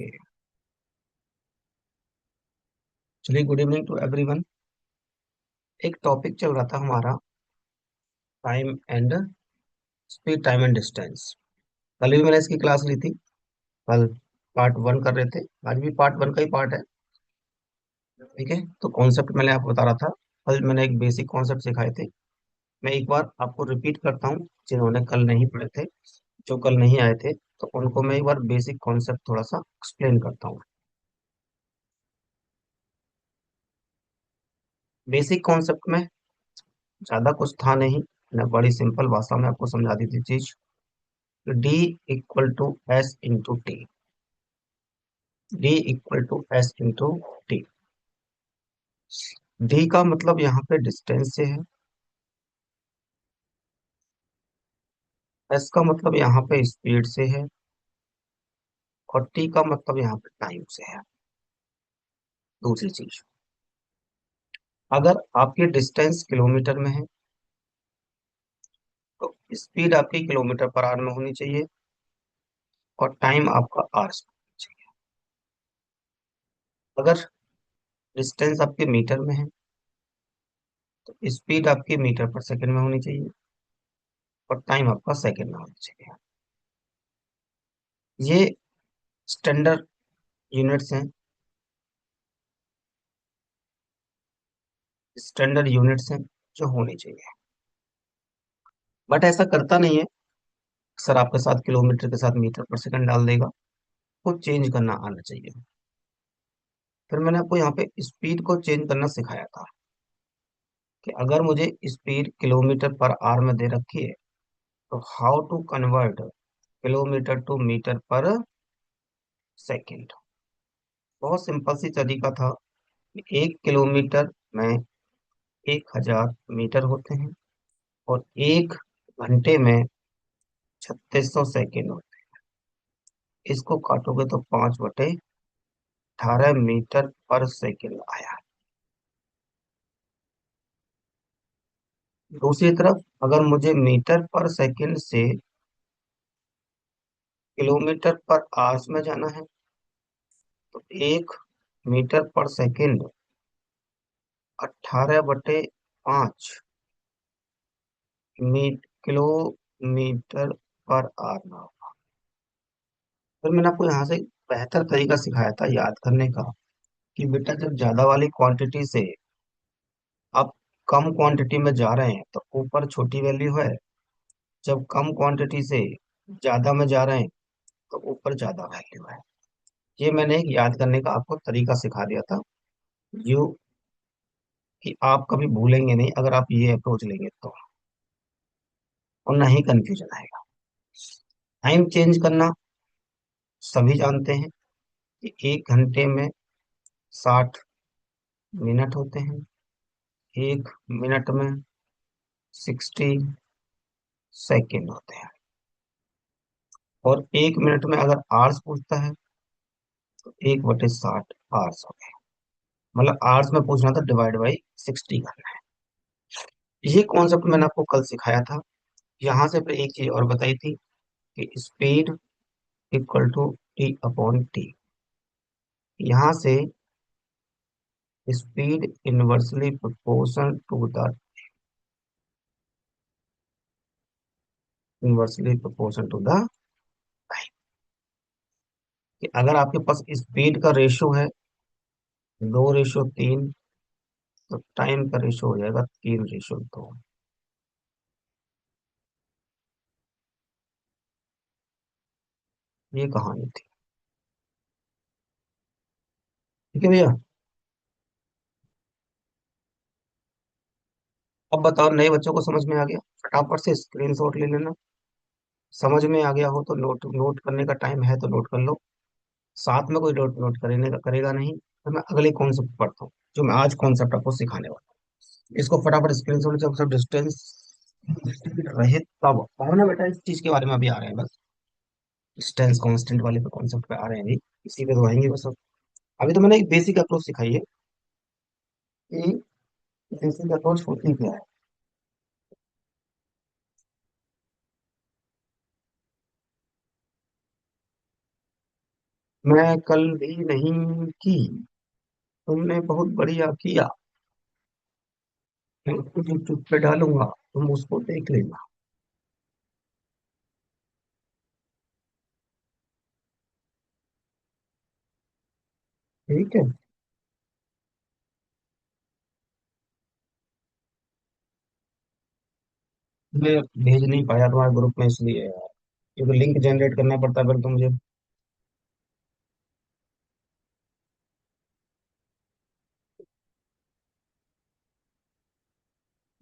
चलिए, good evening to everyone. एक topic चल रहा था हमारा, time and speed, time and distance. कल भी मैंने इसकी क्लास ली थी। कल पार्ट वन कर रहे थे, आज भी पार्ट वन का ही पार्ट है। ठीक है, तो कॉन्सेप्ट मैंने आपको बता रहा था। कल मैंने एक बेसिक कॉन्सेप्ट सिखाए थे। मैं एक बार आपको रिपीट करता हूँ, जिन्होंने कल नहीं पढ़े थे, जो कल नहीं आए थे, तो उनको मैं एक बार बेसिक कॉन्सेप्ट थोड़ा सा एक्सप्लेन करता हूँ। बेसिक कॉन्सेप्ट में ज्यादा कुछ था नहीं, मैंने बड़ी सिंपल भाषा में आपको समझा दी थी चीज। D equal to S into T. D equal to S into T. D का मतलब यहाँ पे डिस्टेंस से है। एस का मतलब यहाँ पे स्पीड से है। और टी का मतलब यहाँ पे टाइम से है। दूसरी चीज, अगर आपकी डिस्टेंस किलोमीटर में है तो स्पीड आपकी किलोमीटर पर आवर में होनी चाहिए और टाइम आपका आवर्स में होना चाहिए। अगर डिस्टेंस आपके मीटर में है तो स्पीड आपकी मीटर पर सेकंड में होनी चाहिए और टाइम आपका सेकंड में होना चाहिए। ये स्टैंडर्ड यूनिट्स हैं। स्टैंडर्ड यूनिट्स हैं जो होनी चाहिए। बट ऐसा करता नहीं है। सर आपके साथ किलोमीटर के साथ मीटर पर सेकंड डाल देगा। को चेंज करना आना चाहिए। फिर मैंने आपको यहाँ पे स्पीड को चेंज करना सिखाया था कि अगर मुझे स्पीड किलोमीटर पर आवर में दे रखी है तो how to convert kilometre to metre per second. बहुत सिंपल सी तरीका था कि 1 किलोमीटर में 1000 मीटर होते हैं और 1 घंटे में 3600 सेकेंड होते हैं। इसको काटोगे तो 5/18 मीटर पर सेकेंड आया। दूसरी तरफ अगर मुझे मीटर पर सेकंड से किलोमीटर पर आवर्स में जाना है तो 1 metre per second 18/5 kilometre per our में होगा। फिर मैंने आपको यहाँ से एक बेहतर तरीका सिखाया था याद करने का कि बेटा जब ज्यादा वाली क्वांटिटी से आप कम क्वांटिटी में जा रहे हैं तो ऊपर छोटी वैल्यू है। जब कम क्वांटिटी से ज्यादा में जा रहे हैं तो ऊपर ज्यादा वैल्यू है। ये मैंने एक याद करने का आपको तरीका सिखा दिया था, यू कि आप कभी भूलेंगे नहीं अगर आप ये अप्रोच लेंगे तो, और ना ही कंफ्यूजन आएगा। टाइम चेंज करना सभी जानते हैं कि 1 घंटे में 60 मिनट होते हैं। 1 मिनट में 60 सेकेंड होते हैं। और 1 मिनट में अगर आवर्स पूछता है तो 1/60 आवर्स हो गए। मतलब आवर्स में पूछना था, डिवाइड बाई 60 करना है। ये कॉन्सेप्ट मैंने आपको कल सिखाया था। यहाँ से फिर एक चीज और बताई थी कि speed equal to T upon T. यहाँ से speed inversely proportional to the inversely proportional to the time. कि अगर आपके पास स्पीड का रेशो है 2:3 तो टाइम का रेशो हो जाएगा 3:2। ये कहानी थी। ठीक है भैया। अब बताओ, नए बच्चों को समझ में आ गया? फटाफट से स्क्रीनशॉट ले लेना। समझ में आ गया हो तो नोट नोट करने का टाइम है तो नोट कर लो। साथ में कोई नोट नोट करने का करेगा नहीं तो मैं अगले कॉन्सेप्ट पढ़ता हूँ, जो मैं आज कॉन्सेप्ट आपको सिखाने वाला हूँ। इसको फटाफट स्क्रीनशॉट, जब सब डिस्टेंस रहे तब और ना बेटा, इस चीज के बारे में अभी आ रहे हैं बस। डिस्टेंस कांस्टेंट वाले पे कॉन्सेप्ट पे आ रहे हैं अभी। इसी पे तो आएंगे बस अब। अभी तो मैंने एक बेसिक अप्रोच सिखाई है कि बेसिक अप्रोच होती क्या है। मैं कल भी नहीं की, तुमने बहुत बढ़िया किया। मैं कुछ चुप पे डालूंगा, तुम उसको देख लेना। ठीक है। मैं भेज नहीं पाया तुम्हारे ग्रुप में इसलिए यार, क्योंकि लिंक जनरेट करना पड़ता है फिर तो मुझे।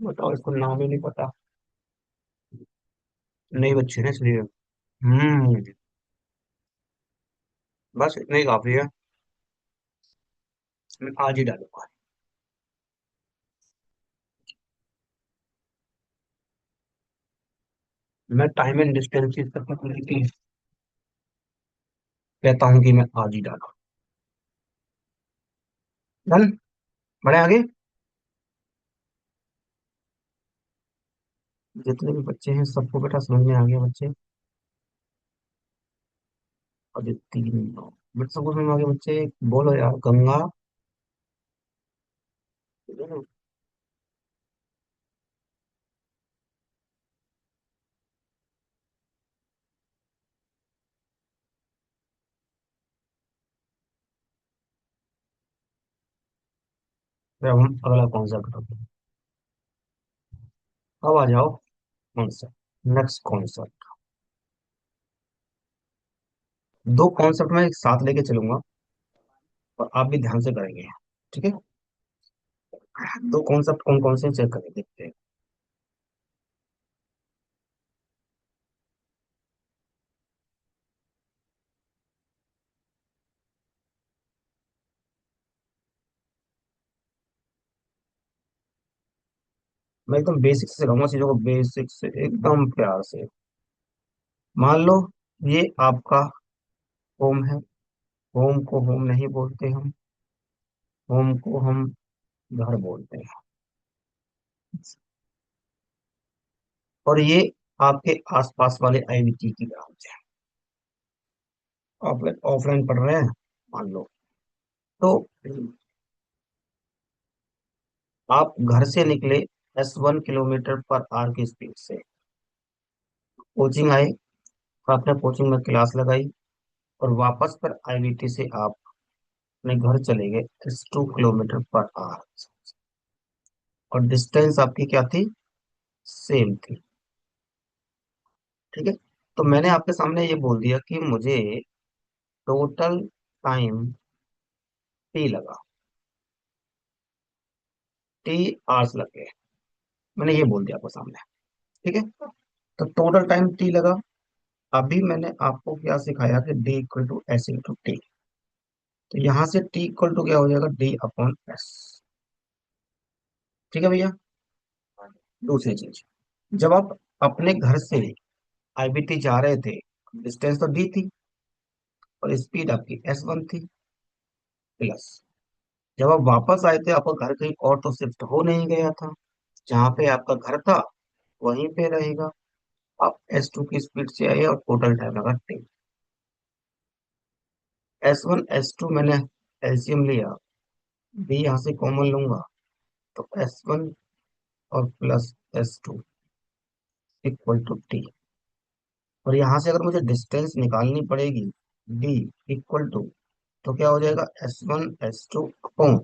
बताओ, इसको नाम ही नहीं पता। नई बच्ची है ना इसलिए। हम्म। बस इतना ही काफी है। मैं आज ही डालूंगा। मैं टाइम एंड डिस्टेंस की तक लेके कहता हूँ कि मैं आज ही डालूँ। डन। बड़े आगे। जितने भी बच्चे हैं सबको बेटा समझ में आ गया बच्चे। और ये तीन बेटा सबको समझ में आ गया बच्चे। बोलो यार, गंगा। फिर अब हम अगला कॉन्सेप्ट करते हैं। अब आ जाओ कॉन्सेप्ट। Next concept. दो कॉन्सेप्ट मैं एक साथ लेके चलूंगा, और आप भी ध्यान से करेंगे। ठीक है। दो कॉन्सेप्ट कौन कौन से चेक करें देखते हैं। मैं एकदम बेसिक से चलाऊंगा चीजों को, बेसिक से एकदम प्यार से। मान लो ये आपका होम है। होम को होम नहीं बोलते हम। होम को हम घर बोलते हैं। और ये आपके आसपास वाले आईबीटी की ब्रांच है। आप ऑफलाइन पढ़ रहे हैं मान लो। तो आप घर से निकले 1 किलोमीटर पर आवर की स्पीड से। कोचिंग आए, आपने कोचिंग में क्लास लगाई, और वापस पर आईबीटी से आप अपने घर चले गए 2 किलोमीटर पर आवर। और डिस्टेंस आपकी क्या थी? सेम थी। ठीक है। तो मैंने आपके सामने ये बोल दिया कि मुझे टोटल टाइम टी लगा। टी आवर्स लग गए। मैंने ये बोल दिया आपके सामने। ठीक है। तो टोटल टाइम टी लगा। अभी मैंने आपको क्या सिखाया कि D equal to S into T. तो यहाँ से टी इक्वल टू क्या हो जाएगा? D upon S. ठीक है भैया। दूसरी चीज, जब आप अपने घर से आईबीटी जा रहे थे, डिस्टेंस तो डी थी, और स्पीड आपकी S1 थी प्लस। जब आप वापस आए थे, आपका घर कहीं और तो शिफ्ट हो नहीं गया था। जहाँ पे आपका घर था वहीं पे रहेगा। आप S2 की स्पीड से आए और टोटल टाइम लगा 10। S1 S2 मैंने एलसीएम लिया, बी यहाँ से कॉमन लूंगा, तो S1 और plus S2 equal to T. और यहाँ से अगर मुझे डिस्टेंस निकालनी पड़ेगी, डी इक्वल टू, तो क्या हो जाएगा? S1 S2 upon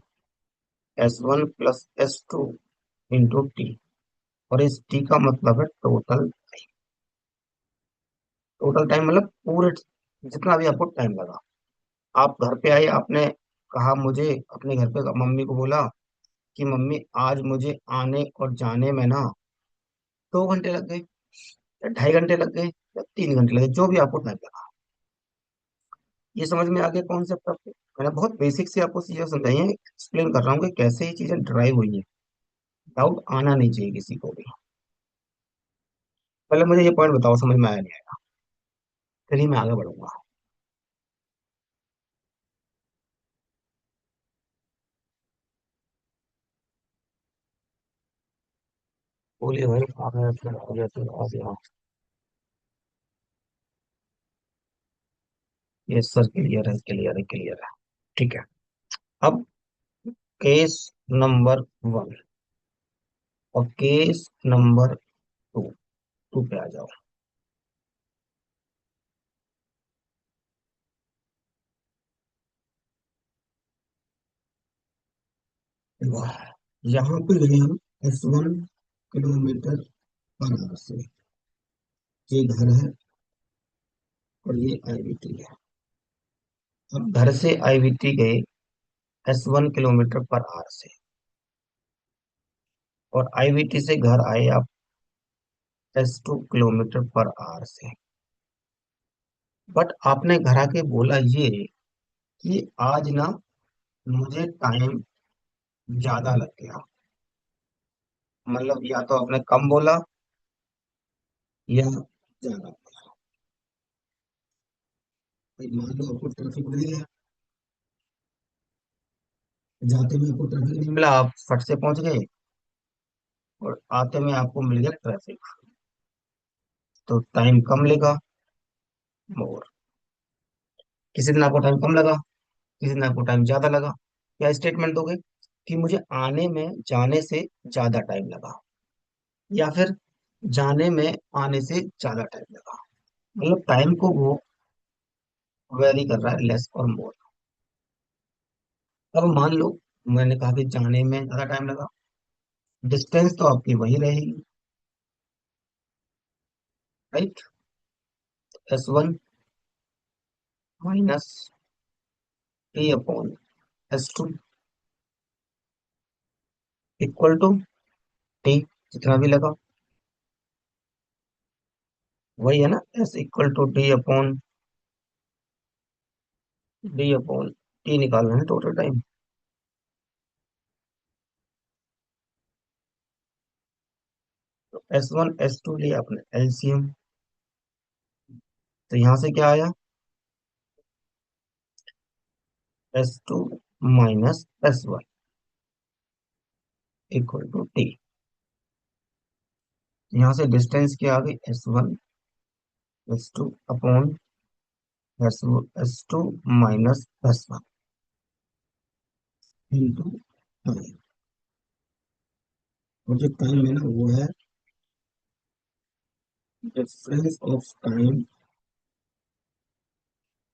S1 plus S2 into T. और इस टी का मतलब है टोटल। टोटल टाइम मतलब पूरे जितना भी आपको टाइम लगा। आप घर पे आए, आपने कहा मुझे, अपने घर पे मम्मी को बोला कि मम्मी आज मुझे आने और जाने में ना 2 घंटे लग गए, या 2.5 घंटे लग गए, या 3 घंटे लगे, जो भी आपको टाइम लगा। ये समझ में आ गया कॉन्सेप्ट आपको? मैंने बहुत बेसिक से आपको चीजें समझाई हैं, एक्सप्लेन कर रहा हूँ कि कैसे ये चीजें ड्राइव हुई है। डाउट आना नहीं चाहिए किसी को भी। पहले मुझे ये पॉइंट बताओ, समझ में आया नहीं आया? फिर ही मैं आगे बढ़ूंगा। बोलिए भाई, आ गया फिर आ गया फिर आ गया। ये सर क्लियर है, क्लियर है, क्लियर है। ठीक है। अब केस नंबर वन और केस नंबर टू, टू पे आ जाओ। वाह। यहाँ पे गए हम S1 किलोमीटर पर आवर से। ये घर है और ये आईवीटी है। अब घर से आईवीटी गए S1 किलोमीटर पर आवर से, और आईवीटी से घर आए आप S2 किलोमीटर पर आवर से। बट आपने घर आके बोला ये कि आज ना मुझे टाइम ज्यादा लग गया। मतलब या तो आपने कम बोला या ज्यादा। भाई मान लो आपको ट्रैफिक मिल गया, जाते में आपको ट्रैफिक नहीं मिला, आप फट से पहुंच गए, और आते में आपको मिल गया ट्रैफिक, तो टाइम कम लेगा। और किसी दिन आपको टाइम कम लगा, किसी दिन आपको टाइम ज्यादा लगा। क्या स्टेटमेंट दोगे कि मुझे आने में जाने से ज्यादा टाइम लगा, या फिर जाने में आने से ज्यादा टाइम लगा? मतलब टाइम को वो वेरी कर रहा है, लेस और मोर। अब मान लो मैंने कहा कि जाने में ज्यादा टाइम लगा, डिस्टेंस तो आपकी वही रहेगी, right? S1 - T/S2 equal to T, जितना भी लगा वही है ना। S = D/T निकालना है टोटल टाइम। तो S1 S2 लिया आपने एलसीएम, तो यहाँ से क्या आया? S2 - S1 equal to T. यहाँ से डिस्टेंस क्या आ गई? S1 S2 upon S2 - S1 into time. और जो टाइम है ना वो है difference of time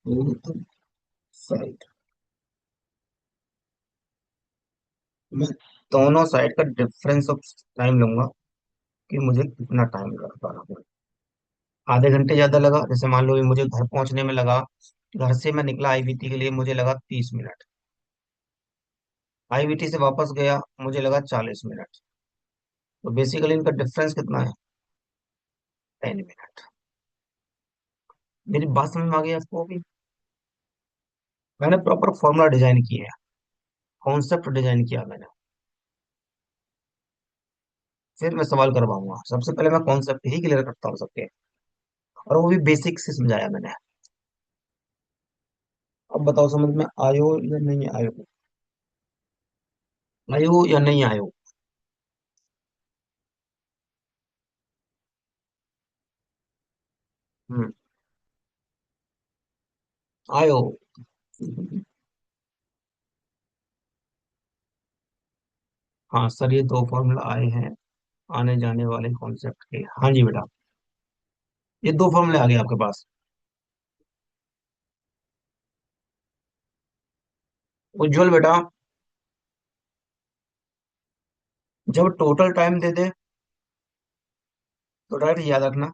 both side. मैं दोनों साइड का डिफरेंस ऑफ टाइम लूंगा कि मुझे कितना टाइम लग पा रहा है। आधे घंटे ज्यादा लगा, जैसे मान लो ये मुझे घर पहुंचने में लगा, घर से मैं निकला आईवीटी के लिए, मुझे लगा 30 मिनट। आईवीटी से वापस गया, मुझे लगा 40 मिनट। तो बेसिकली इनका डिफरेंस कितना है? 10 मिनट। मेरी बात समझ में आ गई आपको अभी? मैंने प्रॉपर फॉर्मूला डिजाइन किया है, कॉन्सेप्ट डिजाइन किया मैंने। फिर मैं सवाल करवाऊंगा, सबसे पहले मैं कॉन्सेप्ट ही क्लियर करता हूँ सबके, और वो भी बेसिक से समझाया मैंने। अब बताओ समझ में आयो या नहीं आयो? आयो या नहीं आयो? हम्म। आयो। हाँ सर, ये दो फॉर्मूला आए हैं आने जाने वाले कॉन्सेप्ट के। हाँ जी बेटा, ये दो फॉर्मूले आ गए आपके पास। उज्जवल बेटा, जब टोटल टाइम दे दे तो डायरेक्ट याद रखना,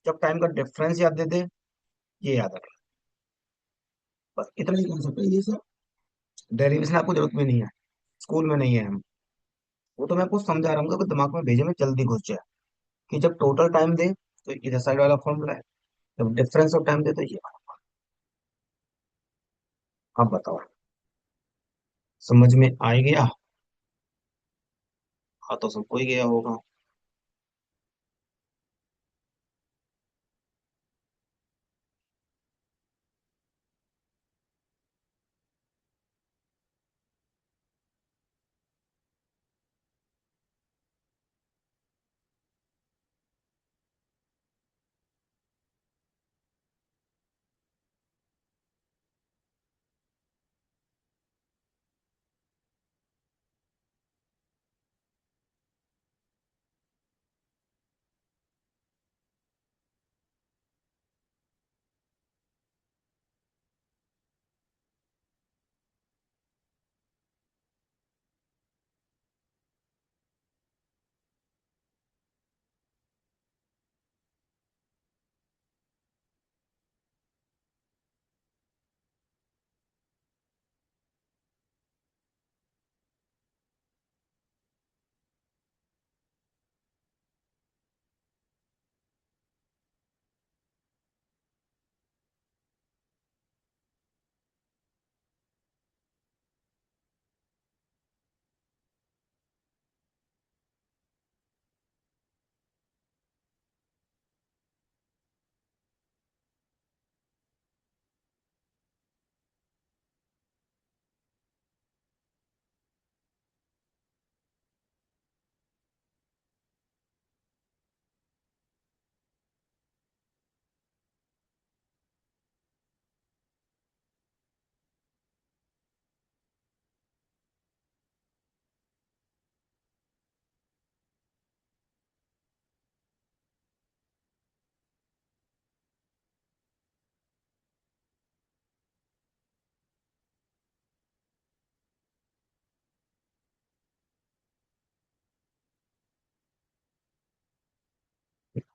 जब टाइम का डिफरेंस याद दे दे ये याद रखना। बस इतना ही कॉन्सेप्ट है ये सब। डेरिवेशन आपको जरूरत भी नहीं है, स्कूल में नहीं है हम। वो तो मैं आपको समझा रहा हूँ कि दिमाग में भेजे में जल्दी घुस जाए, कि जब टोटल टाइम दे तो इधर साइड वाला फॉर्मूला है, जब डिफरेंस ऑफ टाइम दे तो ये वाला। आप बताओ, समझ में आ ही गया? हाँ तो सबको ही गया होगा।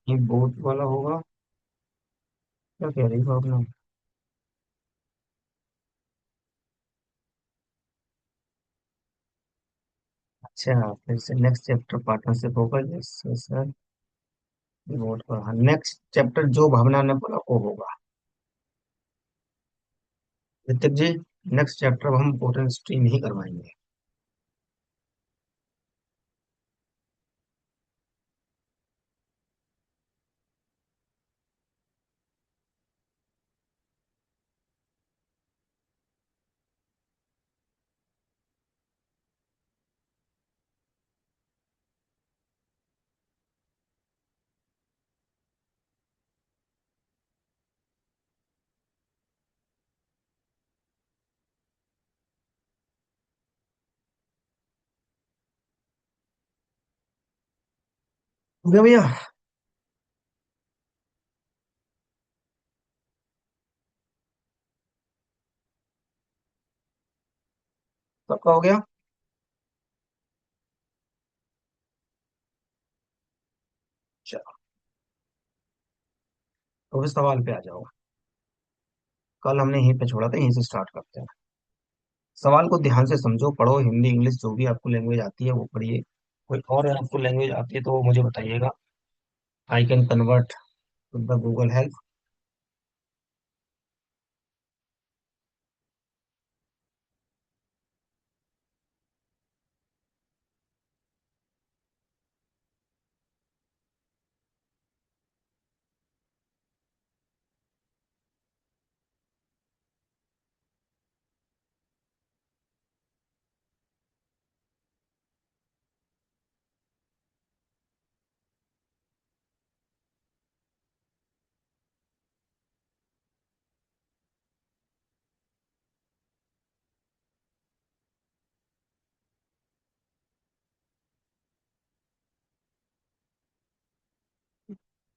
ये बोट वाला होगा। क्या कह रही हो आपने? अच्छा, फिर से नेक्स्ट चैप्टर पार्टनरशिप होगा, यस सर। बोट का नेक्स्ट चैप्टर जो भावना ने बोला वो होगा। ऋतिक जी, नेक्स्ट चैप्टर हम पोर्टल स्ट्रीम ही करवाएंगे। हो गया भैया? सबका हो गया? चलो, तो फिर सवाल पे आ जाओ। कल हमने यहीं पे छोड़ा था, यहीं से स्टार्ट करते हैं। सवाल को ध्यान से समझो, पढ़ो, हिंदी इंग्लिश जो भी आपको लैंग्वेज आती है वो पढ़िए। कोई और आपको लैंग्वेज आती है तो वो मुझे बताइएगा। I can convert with the Google help.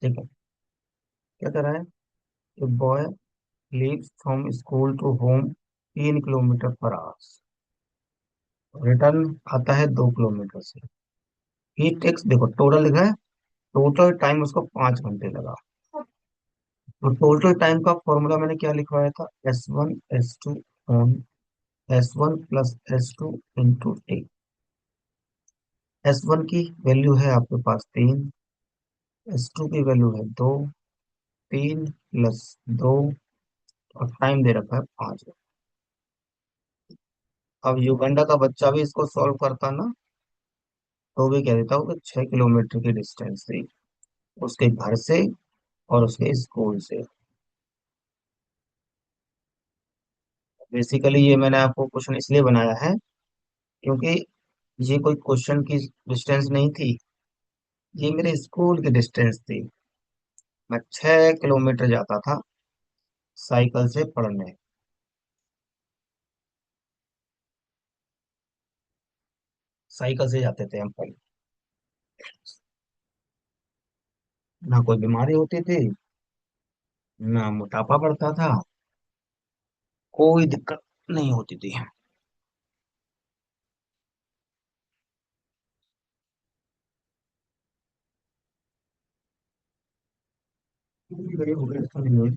ठीक है। क्या कर रहा है? A boy leaves from school to home 3 kilometre per hour. Return आता है 2 किलोमीटर से। ही टेक्स, देखो टोटल लिखा है, टोटल टाइम उसको 5 घंटे लगा। तो टोटल टाइम का फॉर्मूला मैंने क्या लिखवाया था? S1 S2 on S1 + S2 into T. S1 की वैल्यू है आपके पास 3, S2 की वैल्यू है 2, 3 + 2, और टाइम दे रखा है 5। अब युगंडा का बच्चा भी इसको सॉल्व करता ना, तो भी कह देता हूँ कि 6 किलोमीटर की डिस्टेंस थी उसके घर से और उसके स्कूल से। बेसिकली ये मैंने आपको क्वेश्चन इसलिए बनाया है क्योंकि ये कोई क्वेश्चन की डिस्टेंस नहीं थी, ये मेरे स्कूल की डिस्टेंस थी। मैं 6 किलोमीटर जाता था साइकिल से पढ़ने। साइकिल से जाते थे हम पढ़ने। ना कोई बीमारी होती थी, ना मोटापा बढ़ता था, कोई दिक्कत नहीं होती थी। बड़े हो गए तो नहीं हुए।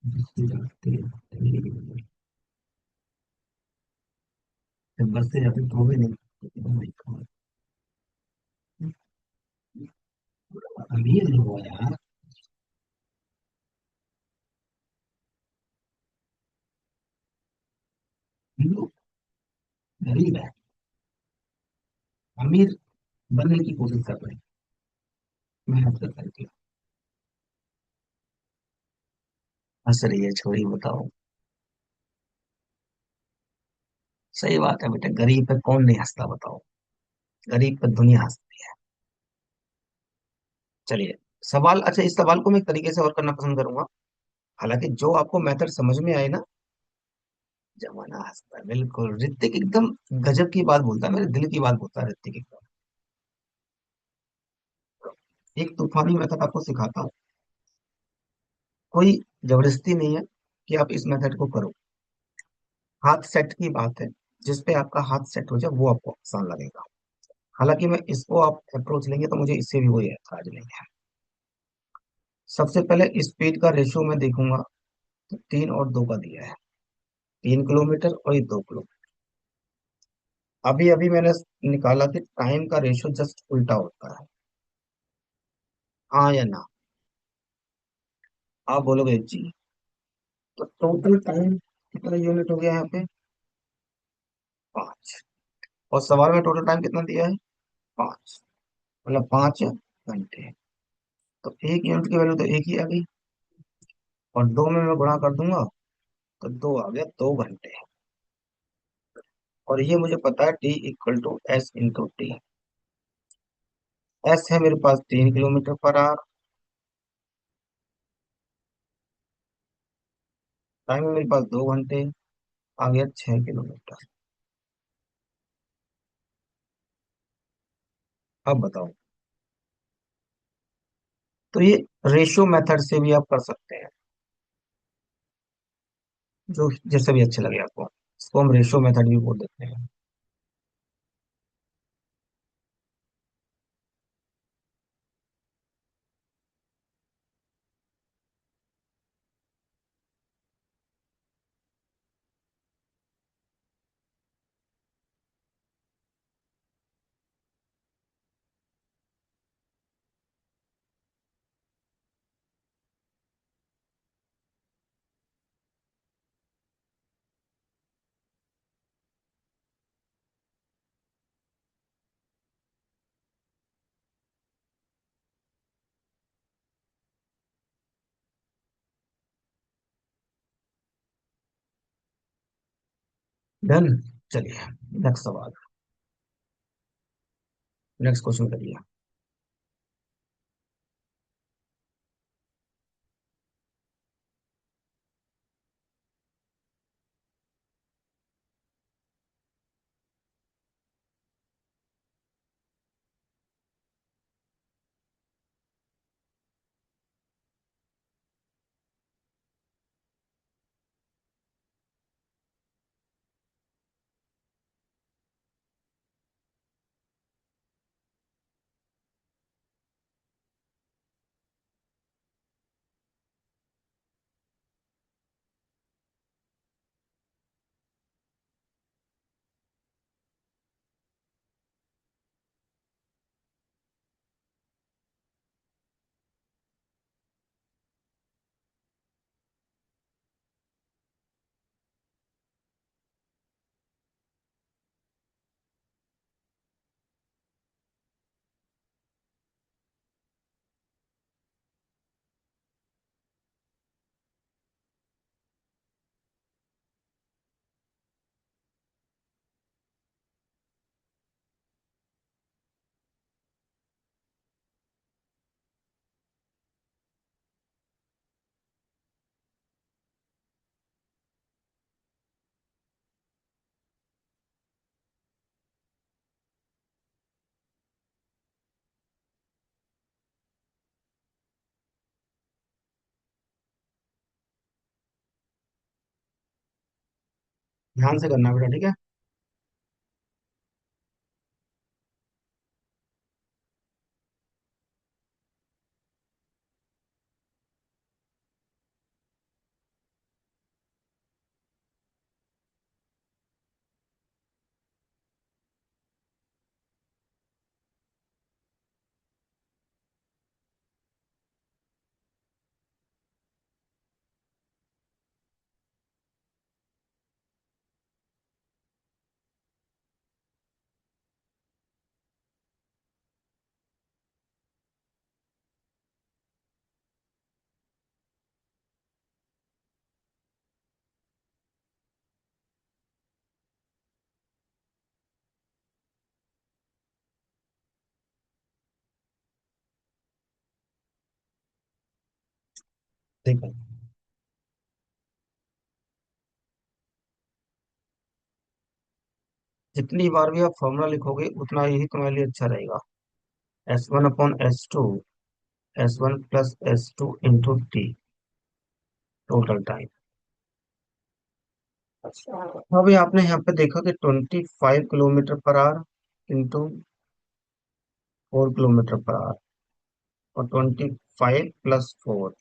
जिससे जाते थे, जब बस से जाते तो भी नहीं। Oh my God, अमीर नहीं हुआ यार। हम लोग गरीब है, अमीर बनने की कोशिश कर रहे हैं, मेहनत कर करके। हंस रही है छोरी, बताओ। सही बात है बेटा, गरीब पे कौन नहीं हंसता, बताओ। गरीब पे दुनिया हंसती है। चलिए, सवाल, अच्छा इस सवाल को मैं एक तरीके से और करना पसंद करूंगा। हालांकि जो आपको मेथड समझ में आए ना, जमाना हंसता है, बिल्कुल ऋतिक एकदम गजब की बात बोलता है, मेरे दिल की बात बोलता है ऋतिक एकदम। एक तूफानी मेथड आपको सिखाता हूँ। कोई जबरदस्ती नहीं है कि आप इस मेथड को करो। हाथ सेट की बात है, जिस पे आपका हाथ सेट हो जाए वो आपको आसान लगेगा। हालांकि मैं इसको आप अप्रोच लेंगे तो मुझे इससे भी वही एतराज नहीं है। सबसे पहले स्पीड का रेशियो मैं देखूंगा, तो 3 और 2 का दिया है। 3 किलोमीटर और ये 2 किलोमीटर। अभी अभी मैंने निकाला कि टाइम का रेशियो जस्ट उल्टा होता है। हाँ या ना? आप बोलोगे जी। तो टोटल टाइम कितना यूनिट हो गया यहाँ पे? 5। और सवाल में टोटल टाइम कितना दिया है? 5। मतलब 5 घंटे। तो एक यूनिट की वैल्यू तो एक ही आ गई, और 2 में मैं गुणा कर दूंगा तो 2 आ गया, 2 घंटे। और ये मुझे पता है T = S × T। एस है मेरे पास 3 किलोमीटर पर आवर, टाइम है मेरे पास 2 घंटे, आ गया 6 किलोमीटर। अब बताओ। तो ये रेशियो मेथड से भी आप कर सकते हैं, जो जैसे भी अच्छे लगे आपको। इसको हम रेशियो मेथड भी बोल देते हैं। डन। चलिए, नेक्स्ट सवाल, नेक्स्ट क्वेश्चन करिए। ध्यान से करना बेटा, ठीक है? देखो, जितनी बार भी आप फॉर्मूला लिखोगे उतना यही तुम्हारे लिए अच्छा रहेगा। S1/S2, S1 + S2 × T, total time. अच्छा, अभी आपने यहाँ पे देखा कि 25 kilometre per our into 4 kilometre per our, और 25 + 4।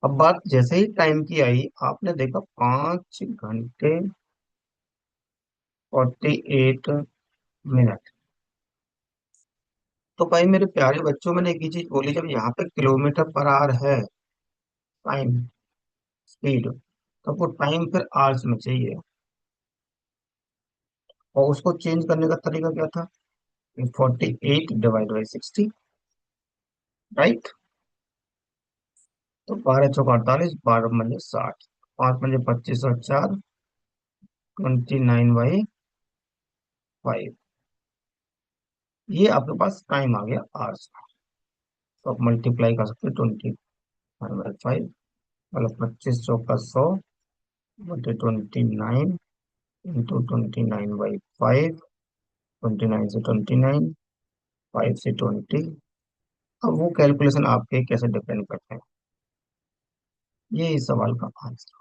अब बात जैसे ही टाइम की आई, आपने देखा 5 घंटे 48 मिनट। तो भाई मेरे प्यारे बच्चों, मैंने एक ही चीज बोली, जब यहाँ पे किलोमीटर पर आवर है टाइम स्पीड, तो वो टाइम फिर आवर्स में चाहिए। और उसको चेंज करने का तरीका क्या था? 48 डिवाइड बाई 60, राइट? तो 12 × 4 = 48, 12 × 5 = 60, 5 × 5 = 25 और 4 29/5। ये आपके पास टाइम आ गया आवर्स का। तो आप मल्टीप्लाई कर सकते हैं 29/5, मतलब 25 × 100 / 29 इंटू 29/5। 29 से 29, 5 से 20। अब वो कैलकुलेशन आपके कैसे डिपेंड करते हैं, ये इस सवाल का आंसर।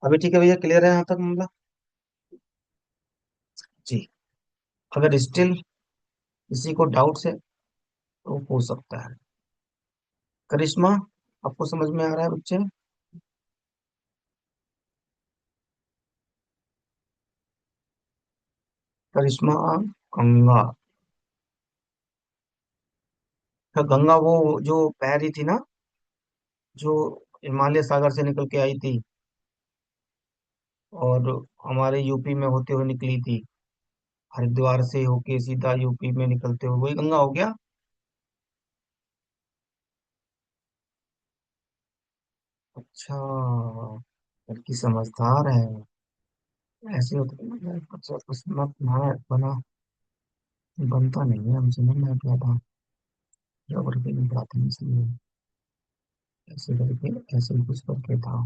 अभी ठीक है भैया, क्लियर है यहाँ तक मामला? जी। अगर स्टिल किसी को डाउट है तो वो पूछ सकता है। करिश्मा, आपको समझ में आ रहा है बच्चे? करिश्मा, गंगा। तो गंगा वो जो बह रही थी ना, जो हिमालय सागर से निकल के आई थी और हमारे यूपी में होते हुए निकली थी, हरिद्वार से होके सीधा यूपी में निकलते हुए, वही गंगा हो गया। अच्छा, लड़की समझदार है। ऐसे होता है ना, अच्छा कुछ मत बना बनता नहीं है हमसे ना, मैं ज्यादा ज्योग्राफी नहीं पढ़ाते हैं, इसलिए ऐसे करके ऐसे ही कुछ करके था।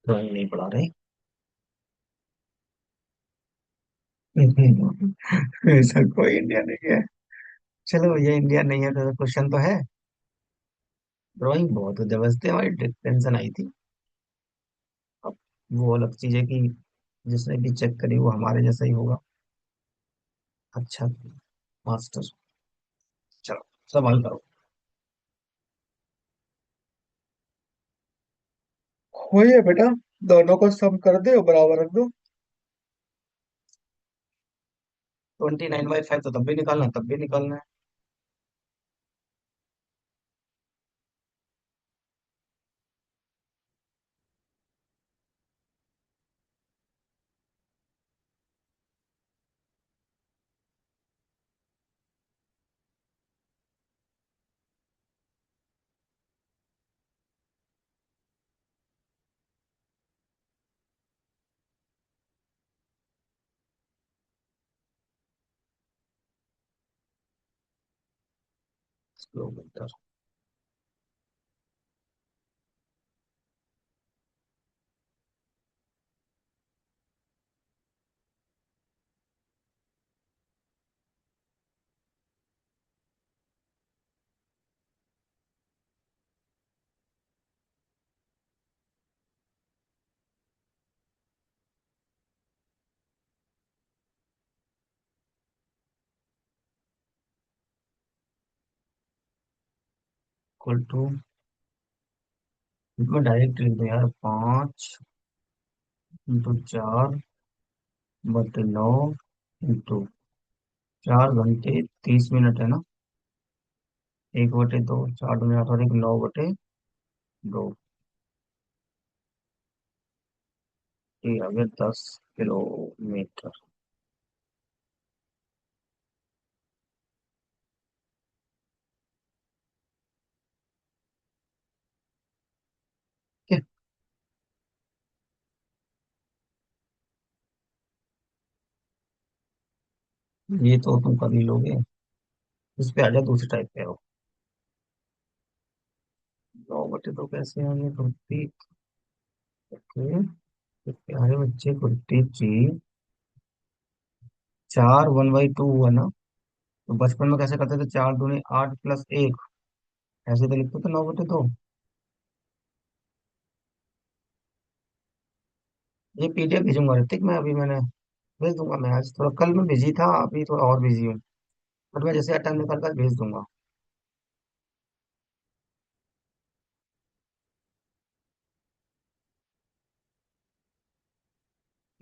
ड्राइंग नहीं पढ़ा रहे। ऐसा कोई इंडिया नहीं है। चलो, ये इंडिया नहीं है तो क्वेश्चन तो है। ड्राइंग बहुत जबरदस्त है, हमारी टेंशन आई थी। अब वो अलग चीज है कि जिसने भी चेक करी वो हमारे जैसा ही होगा। अच्छा मास्टर, चलो सवाल करो। वही है बेटा, दोनों को सम कर दे और बराबर रख दो। 29/5 तो तब भी निकालना है, तब भी निकालना है। किलोमीटर। इक्वल टू, इसमें डायरेक्ट लिख दो यार, 5 × 4 / 9 इंटू 4 घंटे 30 मिनट है ना। 1/2, 4 दूनी 8 और 1 9/2। ये आ गया 10 किलोमीटर। ठीक है, ये तो तुम कर ही लोगे। इस पे आ जाओ, दूसरे टाइप पे आओ। 9/2 कैसे आ गया गुरप्रीत? ओके, तो प्यारे बच्चे गुरप्रीत जी, चार 1/2 हुआ ना। तो बचपन में कैसे करते थे, 4 दूनी 8 प्लस 1, ऐसे तो लिखते थे 9/2। ये पीडीएफ भेजूंगा ऋतिक, मैं अभी मैंने भेज दूंगा। मैं आज थोड़ा, कल मैं बिजी था, अभी थोड़ा और बिजी हूँ। बट मैं जैसे टाइम निकाल कर भेज दूंगा।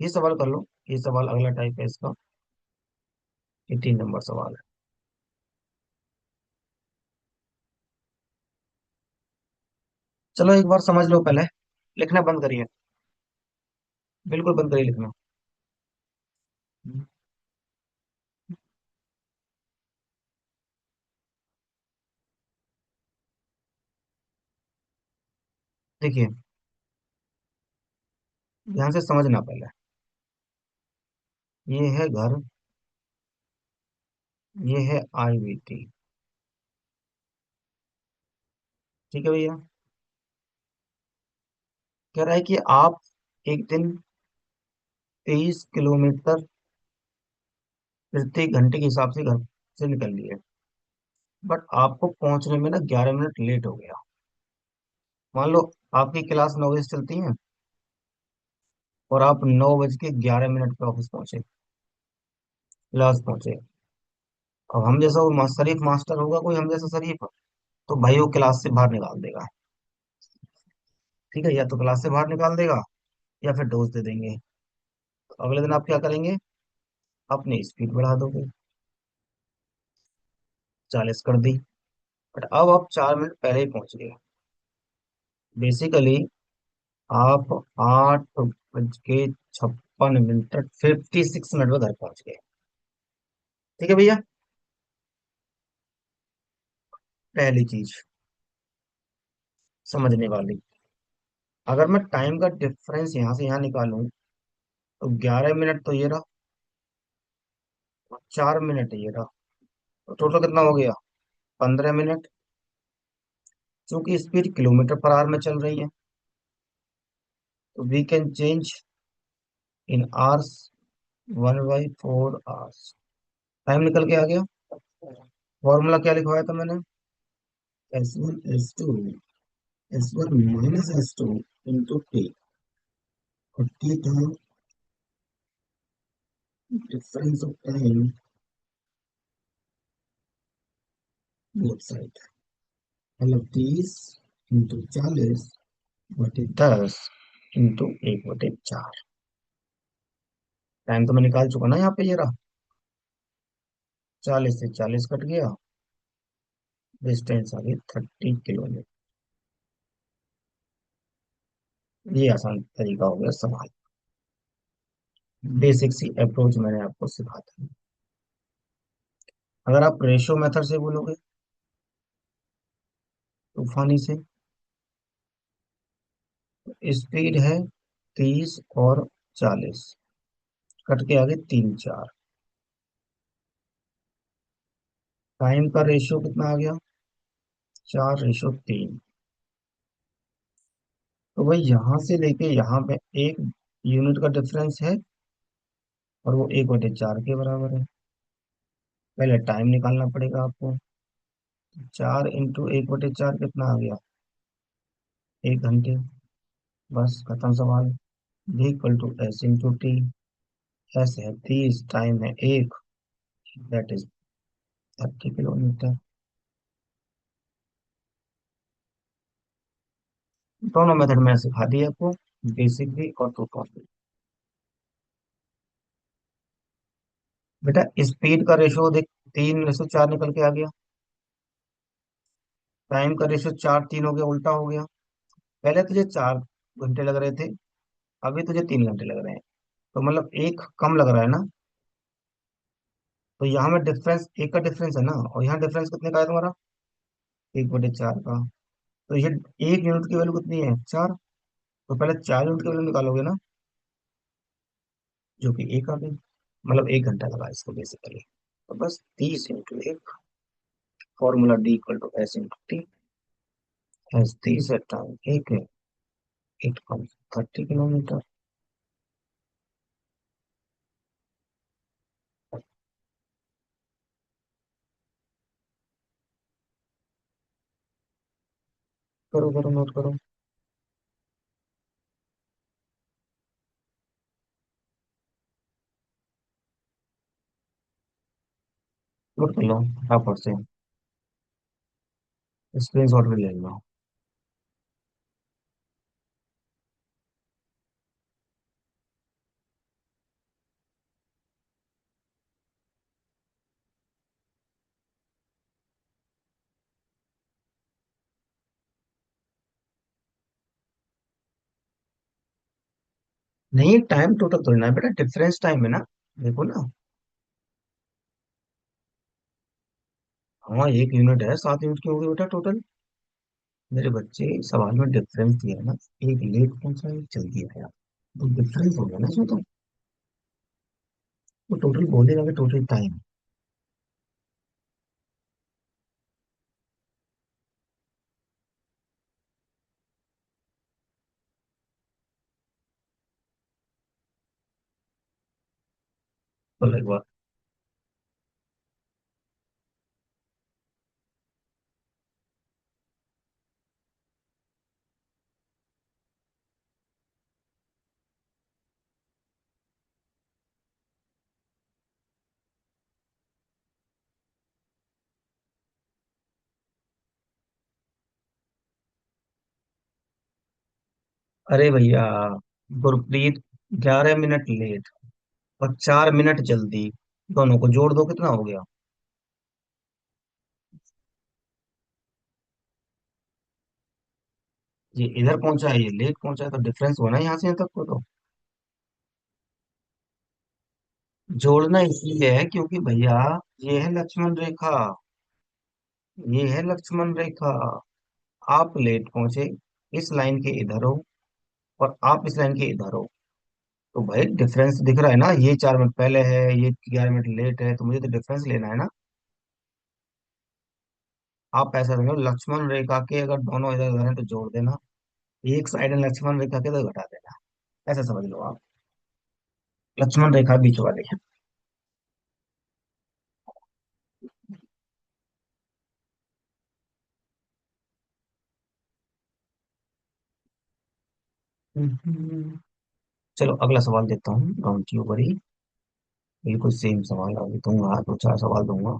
ये सवाल कर लो। ये सवाल अगला टाइप है इसका। ये 3 नंबर सवाल है। चलो एक बार समझ लो पहले। लिखना बंद करिए। बिल्कुल बंद करिए लिखना। देखिए, ध्यान से समझना पहले। ये है घर, ये है आईवीटी। ठीक है भैया। कह रहा है कि आप एक दिन 23 किलोमीटर प्रति घंटे के हिसाब से घर से निकल लिए। बट आपको पहुंचने में ना 11 मिनट लेट हो गया। मान लो आपकी क्लास 9 बजे से चलती है, और आप 9 बज के 11 मिनट पे ऑफिस पहुंचे, क्लास पहुंचे। अब हम जैसा वो शरीफ मास्टर होगा कोई, हम जैसा शरीफ, तो भाई वो क्लास से बाहर निकाल देगा। ठीक है, या तो क्लास से बाहर निकाल देगा, या फिर डोज दे देंगे। तो अगले दिन आप क्या करेंगे, अपनी स्पीड बढ़ा दोगे, 40 कर दी। बट अब आप 4 मिनट पहले ही पहुंच गए। बेसिकली आप 8 बज के 56 मिनट, 56 मिनट में घर पहुंच गए। ठीक है भैया। पहली चीज समझने वाली, अगर मैं टाइम का डिफरेंस यहाँ से यहाँ निकालूं, तो 11 मिनट तो ये रहा, और 4 मिनट ये रहा। तो टोटल कितना हो गया, 15 मिनट। क्योंकि स्पीड किलोमीटर पर आवर में चल रही है, तो we can change in hours, 1/4 hours. Time निकल के आ गया। फॉर्मूला क्या लिखवाया था मैंने, S1 S2 S1 - S2 और टी था difference of time both side. मतलब 30 × 40/10 × 1/4। टाइम तो मैं निकाल चुका ना यहाँ पे, ये रहा। 40 से 40 कट गया, डिस्टेंस आ गई 30 किलोमीटर। ये आसान तरीका हो गया सवाल। बेसिक सी अप्रोच मैंने आपको सिखा दी। अगर आप रेशियो मेथड से बोलोगे, तूफानी से, स्पीड है 30 और 40, कट के आगे 3 4। टाइम का रेशियो कितना आ गया, 4:3। तो भाई यहाँ से लेके यहाँ पे 1 यूनिट का डिफरेंस है, और वो 1/4 के बराबर है। पहले टाइम निकालना पड़ेगा आपको। 4 × 1/4 कितना आ गया, 1 घंटे। बस खत्म सवाल। V = S × T। एस है 30, टाइम है 1, दैट इज 30 किलोमीटर। दोनों मेथड मैंने सिखा दी आपको, बेसिक भी और प्रोटोन भी। बेटा स्पीड का रेशियो देख, 3:4 निकल के आ गया। टाइम का रेशियो 4:3 हो गया, उल्टा हो गया। पहले तुझे 4 घंटे लग रहे थे, अभी तुझे 3 घंटे लग रहे हैं। तो मतलब एक कम लग रहा है ना। तो यहाँ में डिफरेंस, एक का डिफरेंस है ना, और यहाँ डिफरेंस कितने का है तुम्हारा, 1/4 का। तो ये 1 यूनिट की वैल्यू कितनी है, 4। तो पहले 4 यूनिट की वैल्यू निकालोगे ना, जो कि 1 आ गई। मतलब 1 घंटा लगा इसको बेसिकली। तो बस 30 × 1, formula D = S × T। S 30 है, टाइम 1 है, इट कम्स 30 किलोमीटर। करो करो, नोट करो। नोट कर लो फटाफट से। स्क्रीन शॉट भी ले लो। नहीं, टाइम टोटल थोड़ी ना है बेटा, डिफरेंस टाइम है ना। देखो ना। हाँ, 1 यूनिट है, 7 यूनिट की होगी बेटा टोटल। मेरे बच्चे, सवाल में डिफरेंस दिया है ना। एक लेट पहुंचा, एक जल्दी आया, तो डिफरेंस हो गया ना इसमें तो। वो टोटल बोलेगा कि टोटल टाइम। बोलो एक बार। अरे भैया, गुरप्रीत 11 मिनट लेट और 4 मिनट जल्दी, दोनों को जोड़ दो, कितना हो गया? ये इधर पहुंचा है, ये लेट पहुंचा है, तो डिफरेंस होना है यहाँ से यहाँ तक को तो। जोड़ना इसलिए है क्योंकि भैया, ये है लक्ष्मण रेखा, ये है लक्ष्मण रेखा। आप लेट पहुंचे, इस लाइन के इधर हो, और आप इस लाइन के इधर हो, तो भाई डिफरेंस दिख रहा है ना। ये 4 मिनट पहले है, ये 11 मिनट लेट है, तो मुझे तो डिफरेंस लेना है ना। आप ऐसा समझो, लक्ष्मण रेखा के अगर दोनों इधर उधर हैं तो जोड़ देना, एक साइड है लक्ष्मण रेखा के तो घटा देना। ऐसा समझ लो आप। लक्ष्मण रेखा बीच वाली है। हम्म। चलो अगला सवाल देता हूँ, राउंड के ऊपर ही। बिल्कुल सेम सवाल अभी दूंगा, 2 4 सवाल दूंगा,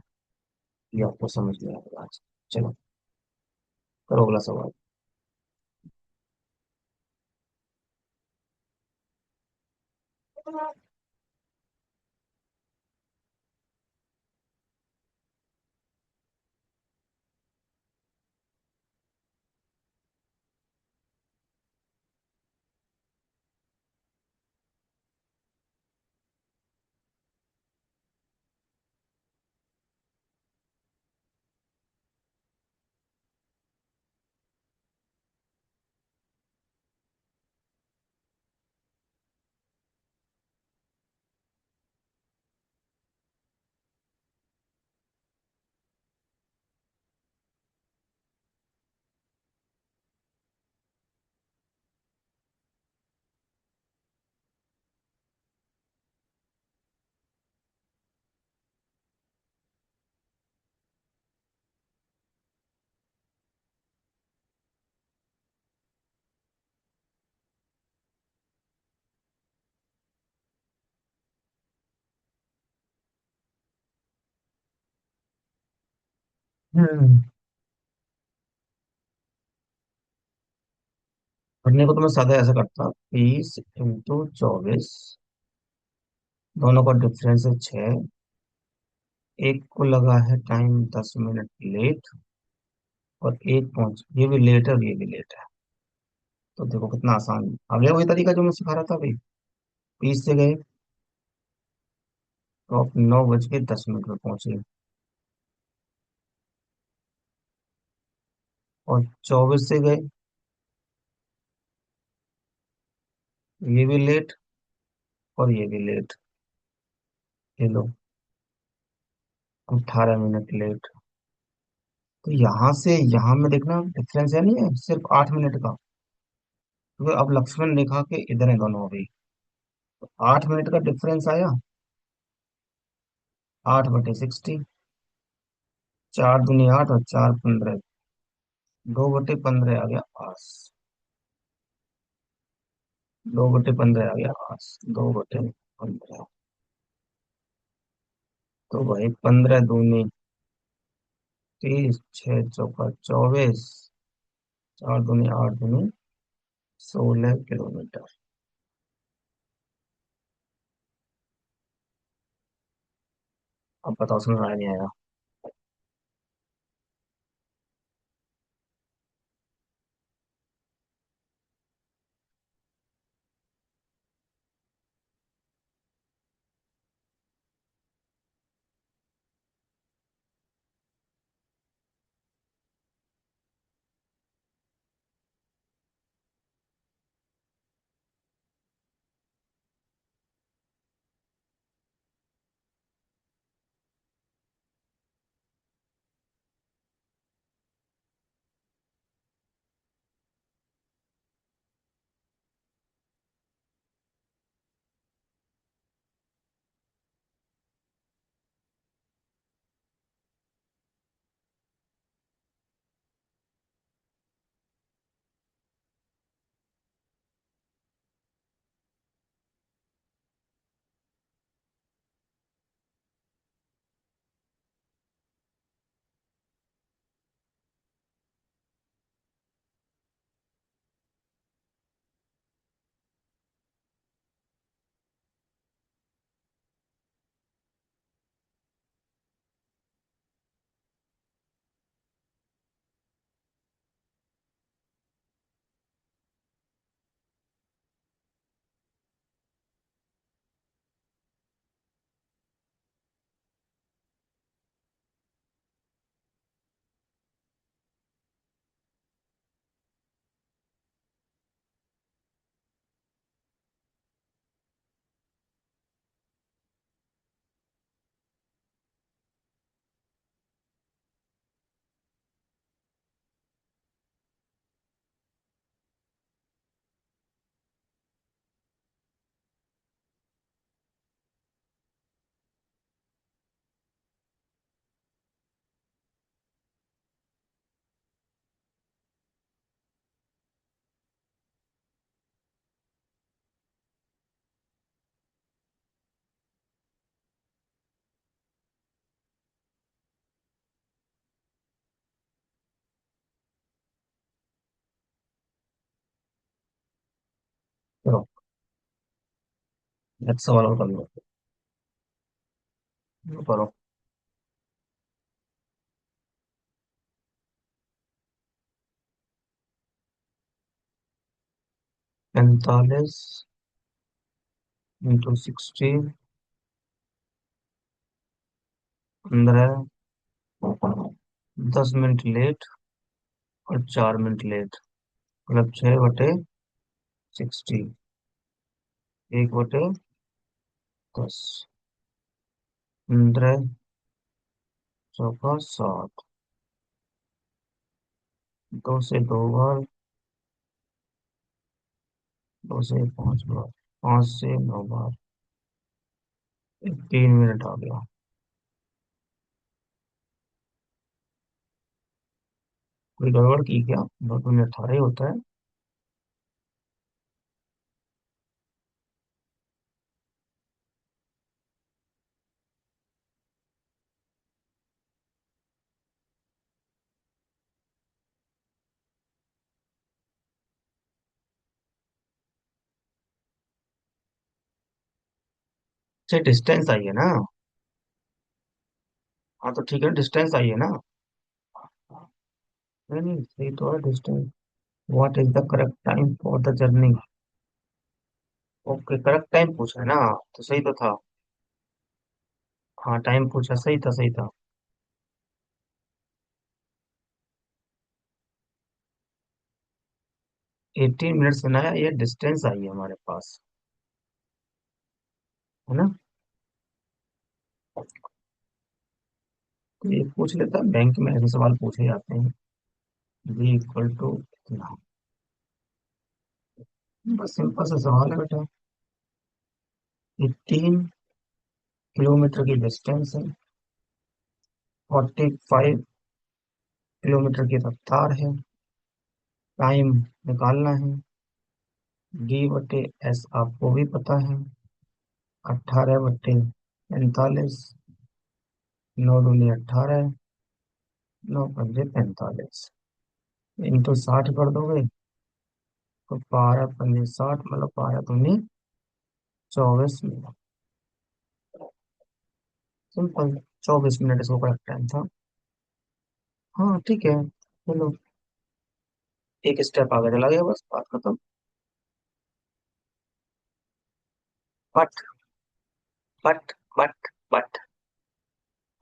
ये आपको समझ में आएगा आज। चलो, करो अगला सवाल। हम्म। पढ़ने को तो मैं सादा ऐसा करता, 20 × 24, दोनों का डिफरेंस है 6। एक को लगा है टाइम 10 मिनट लेट, और एक पहुंच, ये भी लेट है और ये भी लेट है। तो देखो कितना आसान आ गया, वही तरीका जो मैं सिखा रहा था अभी। 20 से गए तो आप 9 बज के 10 मिनट में पहुंचे, और 24 से गए, ये भी लेट और ये भी लेट। ये लो, 18 मिनट लेट। तो यहाँ से यहाँ में देखना डिफरेंस है, नहीं है सिर्फ 8 मिनट का। तो अब लक्ष्मण रेखा के इधर है दोनों अभी, तो 8 मिनट का डिफरेंस आया। 8/60, 4 दूनी 8 और 4 15। 2/15 आ गया पास। 2/15 आ गया पास। 2/15। तो भाई 15 दूनी 30, 6 चौका 24, 4 दूनी 8 दूनी 16 किलोमीटर। अब बताओ, समझ में आया नहीं आया? चलो, नेक्स्ट सवाल और कर लो। करो। 45 × 60, 15, 10 मिनट लेट और 4 मिनट लेट, मतलब 6/60, 1/10, 15 चौका 60, 2 से 2 बार, 2 से 5 बार, 5 से 9 बार, 3 मिनट आ गया। कोई गड़बड़ की क्या? 2 2 18 ही होता है। अच्छा, डिस्टेंस आई है ना? हाँ तो ठीक है, डिस्टेंस आई है ना? नहीं नहीं, सही तो है distance. What is the correct time for the journey? Okay, correct time पूछा है ना? तो सही तो था। हाँ, टाइम पूछा, सही था सही था। 18 मिनट्स में आया, ये डिस्टेंस आई है हमारे पास, है ना? तो ये पूछ लेता, बैंक में ऐसे सवाल पूछे जाते हैं। V इक्वल टू, बस सिंपल सा सवाल है बेटा। 18 किलोमीटर की डिस्टेंस है, 45 किलोमीटर की रफ्तार है, टाइम निकालना है। D/S आपको भी पता है, 18/45। 9 दूनी 18, 9 पंजे 45। इंटू 60 कर दोगे तो 12 पंजे 60, मतलब 12 दूनी 24 मिनट। सिंपल। 24 मिनट इसको करेक्ट टाइम था। हाँ ठीक है, चलो, एक स्टेप आगे चला गया, बस बात खत्म। बट बट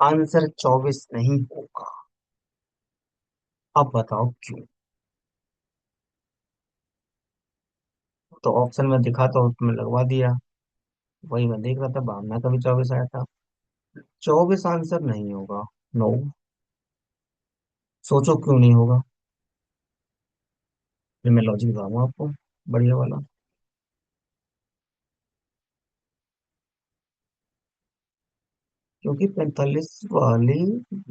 आंसर 24 नहीं होगा। अब बताओ क्यों। तो ऑप्शन में दिखा तो उसमें लगवा दिया, वही मैं देख रहा था, भावना का भी 24 आया था। 24 आंसर नहीं होगा। नो। सोचो क्यों नहीं होगा। फिर मैं लॉजिक बताऊंगा आपको, बढ़िया वाला। क्योंकि 45 वाली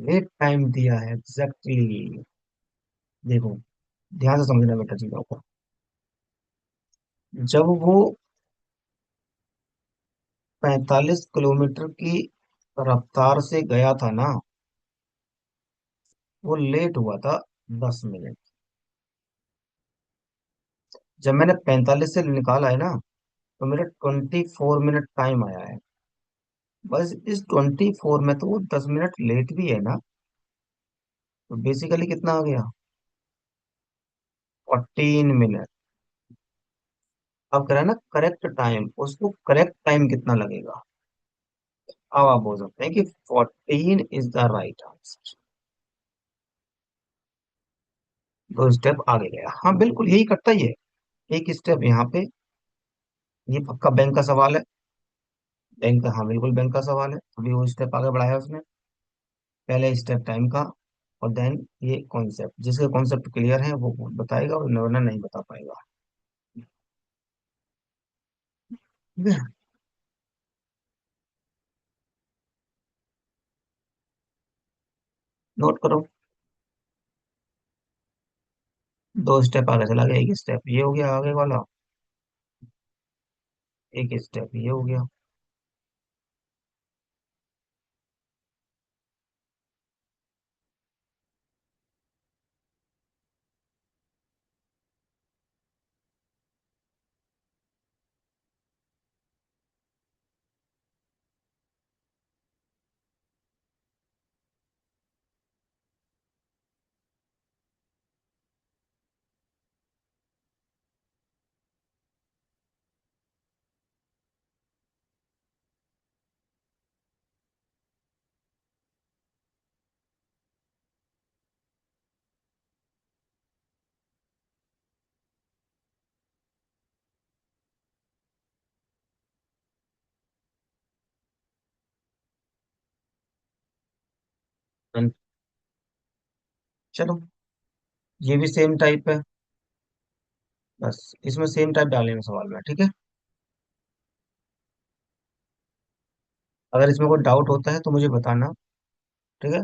लेट टाइम दिया है एग्जैक्टली। देखो, ध्यान से समझना बेटा चीजों को। जब वो 45 किलोमीटर की रफ्तार से गया था ना, वो लेट हुआ था 10 मिनट। जब मैंने 45 से निकाला है ना, तो मेरा 24 मिनट टाइम आया है। बस इस 24 में तो वो 10 मिनट लेट भी है ना, तो बेसिकली कितना आ गया, 14 मिनट। अब कह रहा है ना करेक्ट टाइम, उसको करेक्ट टाइम कितना लगेगा। अब आप बोल सकते हैं कि 14 is the right answer. 2 step आगे गया, हाँ बिल्कुल यही करता ही है। एक स्टेप यहाँ पे, ये पक्का बैंक का सवाल है। बैंक का, हाँ बिल्कुल बैंक का सवाल है, अभी वो स्टेप आगे बढ़ाया उसने। पहले स्टेप टाइम का, और देन ये कॉन्सेप्ट, जिसके कॉन्सेप्ट क्लियर है वो बताएगा, और वरना नहीं बता पाएगा। ठीक है, नोट करो। 2 स्टेप आगे चला गया, एक स्टेप ये हो गया आगे वाला, एक स्टेप ये हो गया। चलो, ये भी सेम टाइप है, बस इसमें सेम टाइप डालेंगे सवाल में, ठीक है। अगर इसमें कोई डाउट होता है तो मुझे बताना, ठीक है।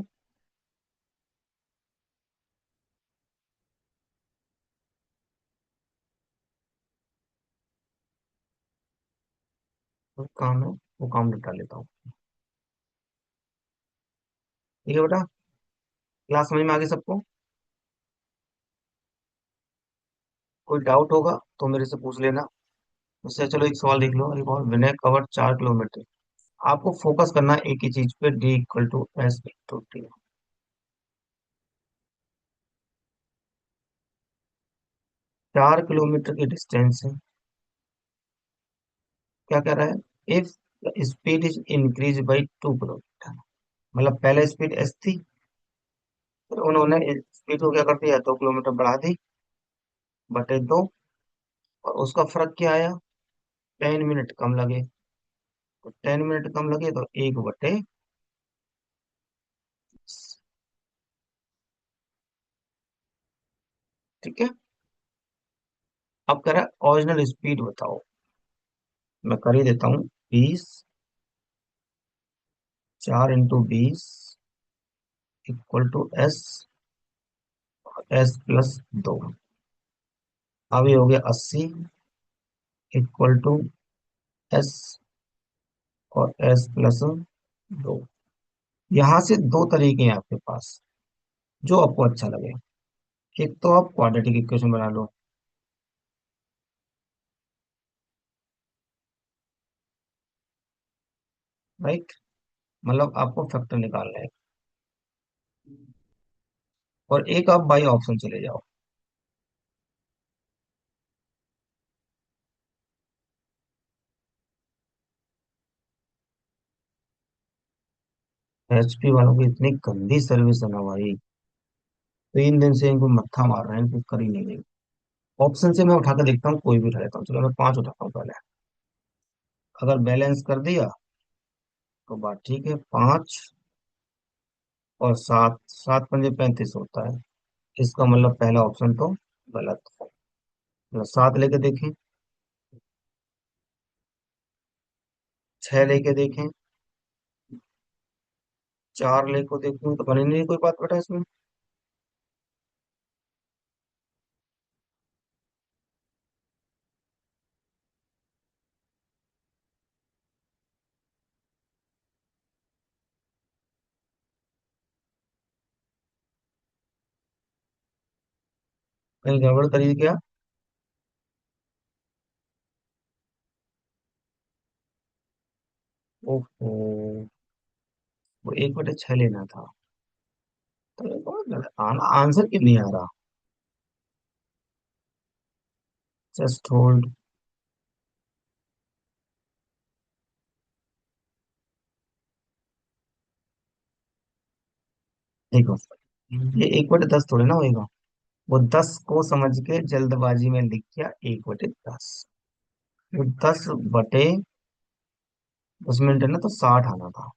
वो काम है, वो काम निपटा लेता हूँ। ठीक है बेटा, क्लास समझ में आ गई सबको। कोई डाउट होगा तो मेरे से पूछ लेना। उससे चलो एक सवाल देख लो, एक और। विनय कवर 4 किलोमीटर। आपको फोकस करना है एक ही चीज पे, D = S/T। 4 किलोमीटर की डिस्टेंस है। क्या कह रहा है, if speed is increase by 2 kilometre. मतलब पहले स्पीड S थी, फिर उन्होंने स्पीड को क्या कर दिया, 2 किलोमीटर बढ़ा दी, बटे 2। और उसका फर्क क्या आया, 10 मिनट कम लगे। तो 10 मिनट कम लगे तो 1/, ठीक है। अब कह रहा है ओरिजिनल स्पीड बताओ। मैं कर ही देता हूँ। 20, 4 × 20 = S, S + 2। अब ये हो गया 80 इक्वल टू एस और एस प्लस 2। यहाँ से दो तरीके हैं आपके पास, जो आपको अच्छा लगे। एक तो आप क्वाड्रेटिक इक्वेशन बना लो, राइट, मतलब आपको फैक्टर निकालना है। और एक आप बाई ऑप्शन चले जाओ। एचपी वालों की इतनी गंदी सर्विस है ना भाई, 3 दिन से इनको मत्था मार रहे हैं, इनको कर ही नहीं रही। ऑप्शन से मैं उठा के देखता हूँ, कोई भी उठा लेता हूँ। चलो मैं 5 उठाता हूँ पहले। अगर बैलेंस कर दिया तो बात ठीक है, 5 और 7, 7 पंजे 35 होता है। इसका मतलब पहला ऑप्शन तो गलत है। मतलब 7 लेके देखें, 6 लेके देखें, 4 लेके देखें, तो बनी नहीं कोई बात बेटा इसमें। कहीं गड़बड़ करिए क्या? ओहो, वो 1/6 लेना था। तो ये बहुत गलत आंसर क्यों नहीं आ रहा? Just hold. देखो, ये 1/10 थोड़ी ना होएगा। वो 10 को समझ के जल्दबाजी में लिख दिया 1/10। वो 10 मिनट है ना, तो 60 आना था।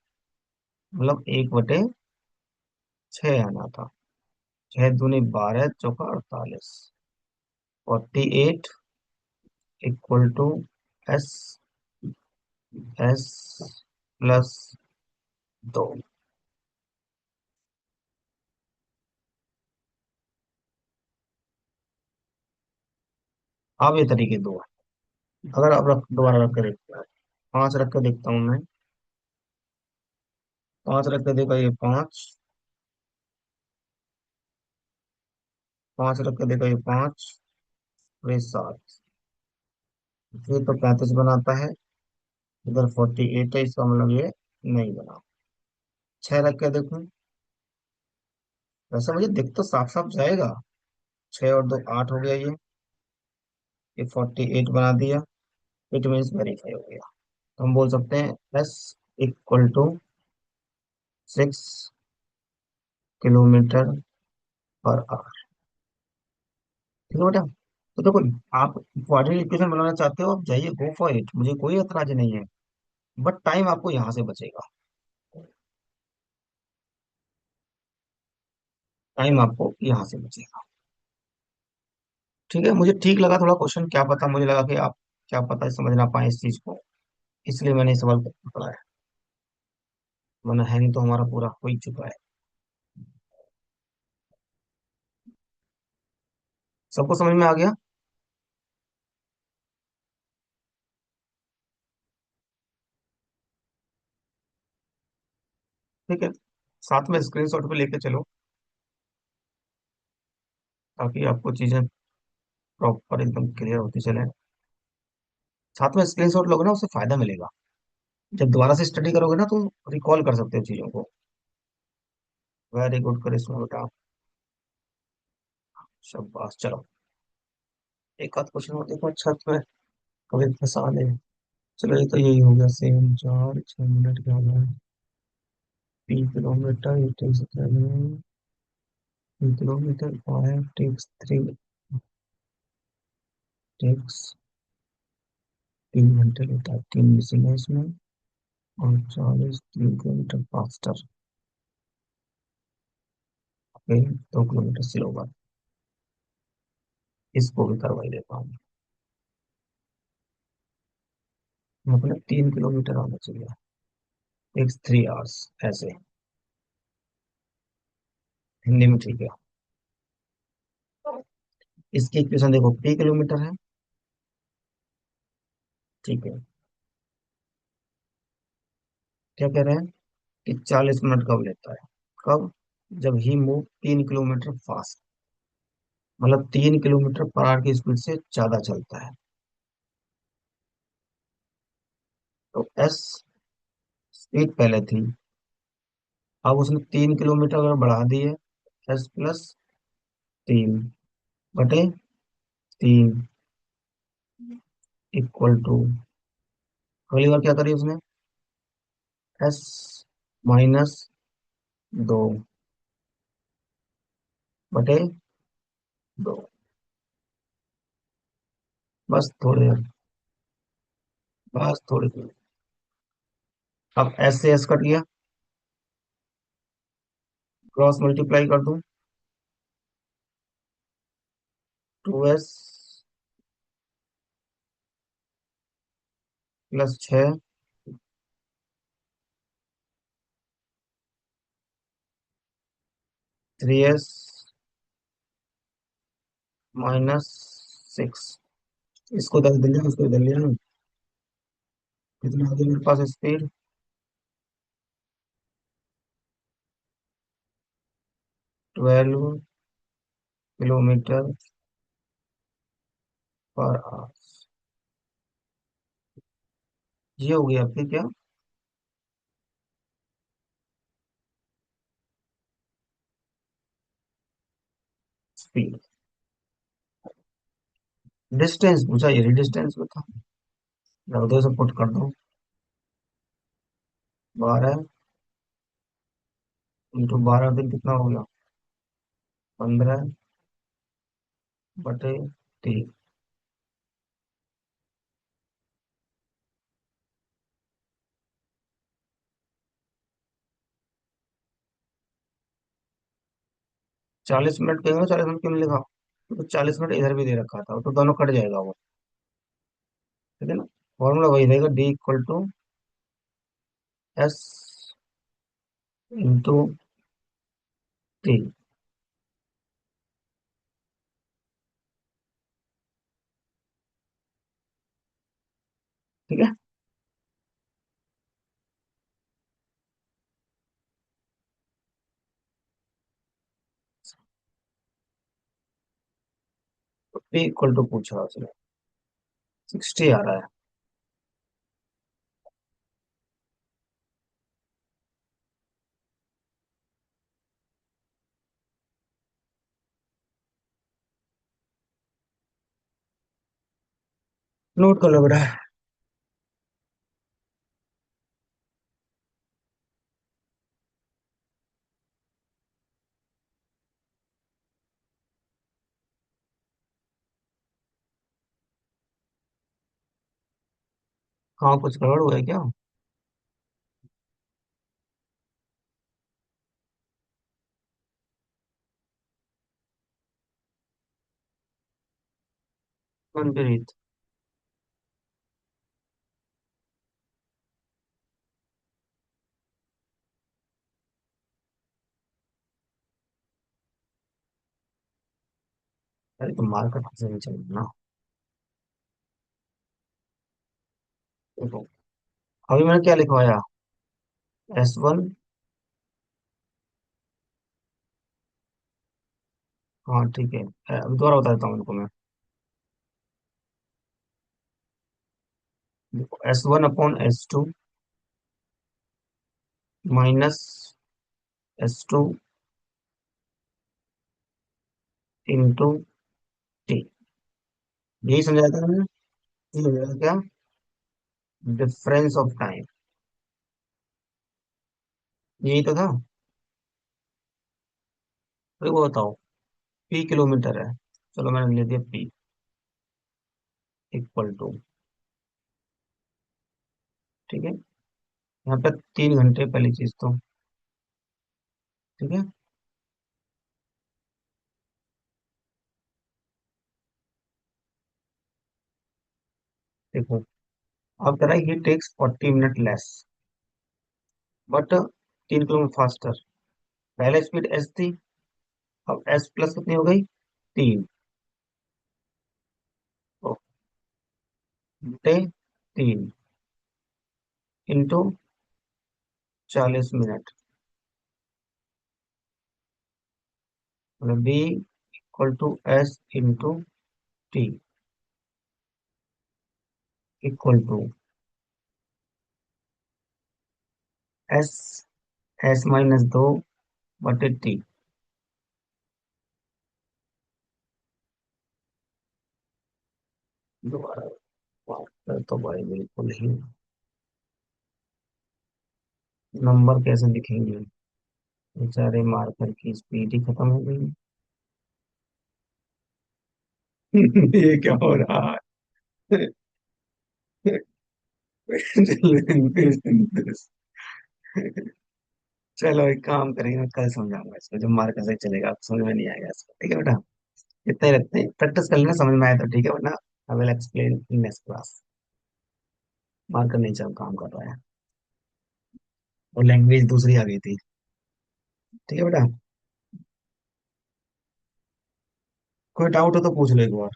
मतलब 1/6 आना था। 6 दूनी 12, चौका 48। 48 equal to S, S plus 2। अब ये तरीके दो है। अगर आप दोबारा रख के देखते हैं, 5 रख के देखता हूँ मैं। 5 रख के देखा, ये 5। 5 रख के देखा, ये 5। ये 7। ये तो 35 बनाता है। इधर 48 है, इसका मतलब ये नहीं बना। 6 रख के देखूं, वैसे मुझे दिख तो साफ साफ जाएगा। 6 और 2 8 हो गया ये 48 बना दिया। इट मीन्स वेरीफाई हो गया। तो हम बोल सकते हैं S equal to 6 kilometre per hour. ठीक है बेटा। तो देखो, आप क्वाड्रेटिक इक्वेशन बनाना चाहते हो, आप जाइए, गो फॉर इट, मुझे कोई एतराज नहीं है। बट टाइम आपको यहाँ से बचेगा। टाइम आपको यहाँ से बचेगा। ठीक है, मुझे ठीक लगा थोड़ा क्वेश्चन, क्या पता, मुझे लगा कि आप क्या पता समझ ना पाए इस चीज को, इसलिए मैंने इस सवाल को पढ़ा है। वरना हैंग तो हमारा पूरा हो ही चुका है। सबको समझ में आ गया? ठीक है, साथ में स्क्रीनशॉट भी लेके चलो, ताकि आपको चीजें प्रॉपर एकदम क्लियर होती चले। साथ में स्क्रीनशॉट लोगे ना, उससे फायदा मिलेगा। जब दोबारा से स्टडी करोगे ना, तो रिकॉल कर सकते हो चीजों को। वेरी गुड करिश्मा बेटा। शाबाश, चलो एक आध क्वेश्चन और देखो अच्छा तो है, कभी फंसा ले। चलो ये तो यही हो गया, सेम 4 6 मिनट क्या हुआ है। 3 kilometre it takes 3 kilometre 5 takes 3 takes 3 घंटे लेता है, 3 मिसिंग है इसमें। और 40 3 kilometre faster. Okay, 2 kilometre slower. इसको भी करवाई देता हूँ। मतलब 3 किलोमीटर आना चाहिए, टेक्स 3 आवर्स ऐसे। हिंदी में ठीक है। इसकी इक्वेशन देखो, पी किलोमीटर है। ठीक है। क्या कह रहे हैं कि 40 मिनट कब लेता है? कब? जब ही मूव 3 किलोमीटर फास्ट, मतलब 3 किलोमीटर पर आवर की स्पीड से ज्यादा चलता है। तो एस स्पीड पहले थी, अब उसने 3 किलोमीटर अगर बढ़ा दी है, एस प्लस 3/3 इक्वल टू, अगली बार क्या करी उसने? एस -2/2। बस थोड़े, बस थोड़ी देर। अब एस से एस कट गया, क्रॉस मल्टीप्लाई कर दूं, 2s +6, 3s -6। इसको 10 दिल लिया, उसको इधर लिया ना। कितना आ गया मेरे पास स्पीड? 12 kilometre per our. ये हो गया आपकी क्या? स्पीड। डिस्टेंस पूछा, ये डिस्टेंस में था। रख दो, सब पुट कर दो। 12 × 12 दिन कितना हो गया? 15/3। 40 मिनट कहेंगे, 40 मिनट क्यों नहीं लिखा? तो 40 मिनट इधर भी दे रखा था, तो दोनों कट जाएगा वो। ठीक है ना? फॉर्मूला वही रहेगा, D = S × 3। ठीक है। तो P = पूछा उसने, 60 आ रहा है। नोट कर लो बेटा। हाँ, कुछ गड़बड़ हुआ है क्या? मनप्रीत। अरे तो मार्केट से नहीं चल ना। देखो, अभी मैंने क्या लिखवाया? S1। हाँ ठीक है, अभी दोबारा बता देता हूँ उनको मैं। देखो, S1/S2 -S2 इंटू टी। यही समझाया था मैंने। ये हो गया क्या? Difference of time. यही तो था। अरे वो बताओ, P किलोमीटर है, चलो मैंने ले दिया P इक्वल टू। ठीक है, यहाँ पे 3 घंटे पहली चीज तो। ठीक है। देखो, अब करा ये takes 40 minute less, but 3 kilometre faster. पहले स्पीड S थी, अब S प्लस कितनी हो गई? 3। बटे 3 इंटू 40 मिनट, मतलब B equal to S into T equal to S, S minus 2 बटे टी। दोबारा बात कर तो भाई बिल्कुल ही नंबर कैसे दिखेंगे, बेचारे मार्कर की स्पीड ही खत्म हो गई। ये क्या हो रहा है? चलो एक काम करेंगे, मैं कल समझाऊंगा इसको, जब मार्कर से चलेगा समझ में नहीं आएगा इसको, ठीक है बेटा। इतना ही रखते हैं, प्रैक्टिस कर लेना, समझ में आया तो ठीक है, वरना I will explain in next class. Marker नहीं चल काम कर रहा है, और लैंग्वेज दूसरी आ गई थी। ठीक है बेटा, कोई डाउट हो तो पूछ लो एक बार।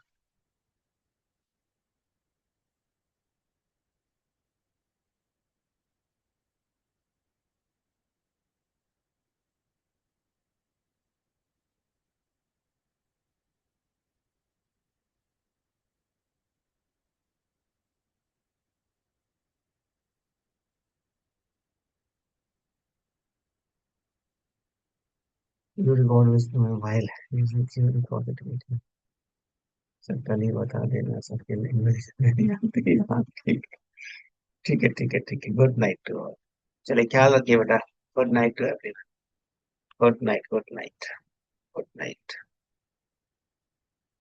You record with mobile, sir कल ही बता देना, सर के लैंग्वेज नहीं आती यहाँ की। ठीक है ठीक है ठीक है, गुड नाइट टू ऑल। चलिए ख्याल रखिए बेटा। Good night to everyone. Good night, good night, good night.